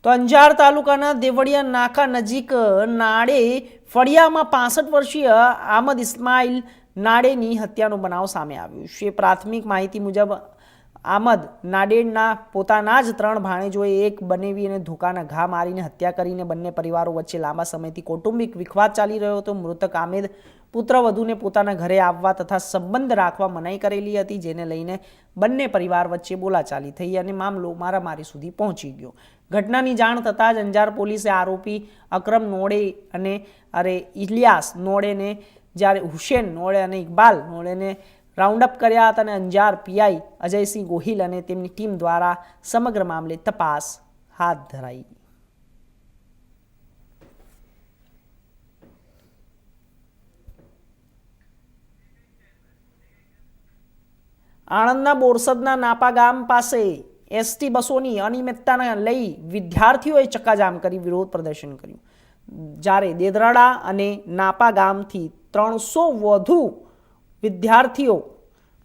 તો અંજાર તાલુકાના દેવળિયા નાકા નજીક નાડે ફળિયામાં 65 વર્ષીય આમદ ઇસ્માઇલ નાડેની હત્યાનો બનાવ સામે આવ્યો છે। પ્રાથમિક માહિતી મુજબ આમદ નાડેના પોતાના જ 3 ભાણેજોએ એક બનેવી અને ધોકાના ઘા મારીને હત્યા કરીને બંને પરિવારો વચ્ચે લાંબા સમયથી કૌટુંબિક વિખવાદ ચાલી રહ્યો હતો। મૃતક આમેદ પુત્રવધૂને પોતાના ઘરે આવવા તથા સંબંધ રાખવા મનાઈ કરેલી હતી, જેને લઈને બંને પરિવાર વચ્ચે બોલાચાલી થઈ અને મામલો મારામારી સુધી પહોંચી ગયો। ઘટનાની જાણ થતાં જ અંજાર પોલીસે આરોપી અકરમ નોડે અને ઇલિયાસ નોડેને જ્યારે હુસેન નોડે અને ઇકબાલ નોડેને રાઉન્ડ અપ કર્યા હતા અને અંજાર પીઆઈ અજયસિંહ ગોહિલ અને તેમની ટીમ દ્વારા સમગ્ર મામલે તપાસ હાથ ધરાઈ। આણંદના બોરસદના નાપા ગામ પાસે એસટી બસોની અનિયમિતતાને લઈ વિદ્યાર્થીઓએ ચક્કાજામ કરી વિરોધ પ્રદર્શન કર્યું, જ્યારે દેદરાડા અને નાપા ગામથી 300 વધુ વિદ્યાર્થીઓ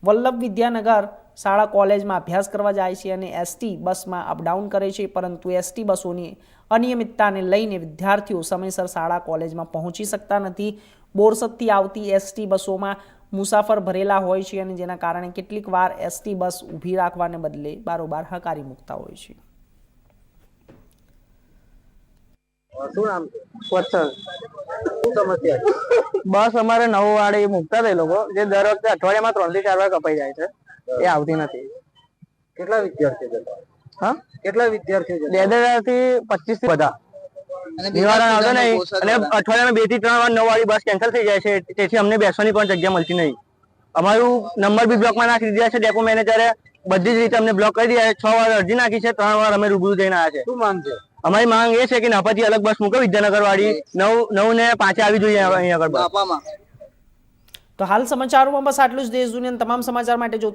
વલ્લભ વિદ્યાનગર શાળા કોલેજમાં અભ્યાસ કરવા જાય છે અને એસટી બસમાં અપડાઉન કરે છે, પરંતુ એસટી બસોની અનિયમિતતાને લઈને વિદ્યાર્થીઓ સમયસર શાળા કોલેજમાં પહોંચી શકતા નથી। બોરસદથી આવતી એસટી બસોમાં મુસાફર ભરેલા હોય છે અને જેના કારણે કેટલીક વાર એસટી બસ ઊભી રાખવાને બદલે બારોબાર હકારી મૂકતા હોય છે। શું નામ છે? વત્સલ। શું સમસ્યા? બસ અમારે 9 વાળે મૂકતા હતા એ લોકો, જે દર વખતે અઠવાડિયામાં 3 થી 4 વાર કપાઈ જાય છે, એ આવતી નથી। કેટલા વિદ્યાર્થીઓ જતા? હા, કેટલા વિદ્યાર્થીઓ જતા? 2000 થી 25 થી બધા નિવારણ આવતો નહીં અને અઠવાડિયામાં 2 થી 3 વાર 9 વાળી બસ કેન્સલ થઈ જાય છે, તેથી અમને બેસવાની પણ જગ્યા મળતી નહીં। અમારું નંબર બી બ્લોકમાં નાખી દીધા છે, ડેપો મેનેજરે બધી જ રીતે અમને બ્લોક કરી દીધા છે। 6 વાર અરજી નાખી છે, 3 વાર અમે રૂબરૂ જઈને આવ્યા છે। શું માંગ છે? અમારી માંગ એ છે કે નાપાથી અલગ બસ મૂકે વિદ્યાનગર વાળી 9 ને 5 આવી જોઈએ અહીંયા આગળ બસ। તો હાલ સમાચારોમાં બસ આટલું જ। દેશ દુનિયાના તમામ સમાચાર માટે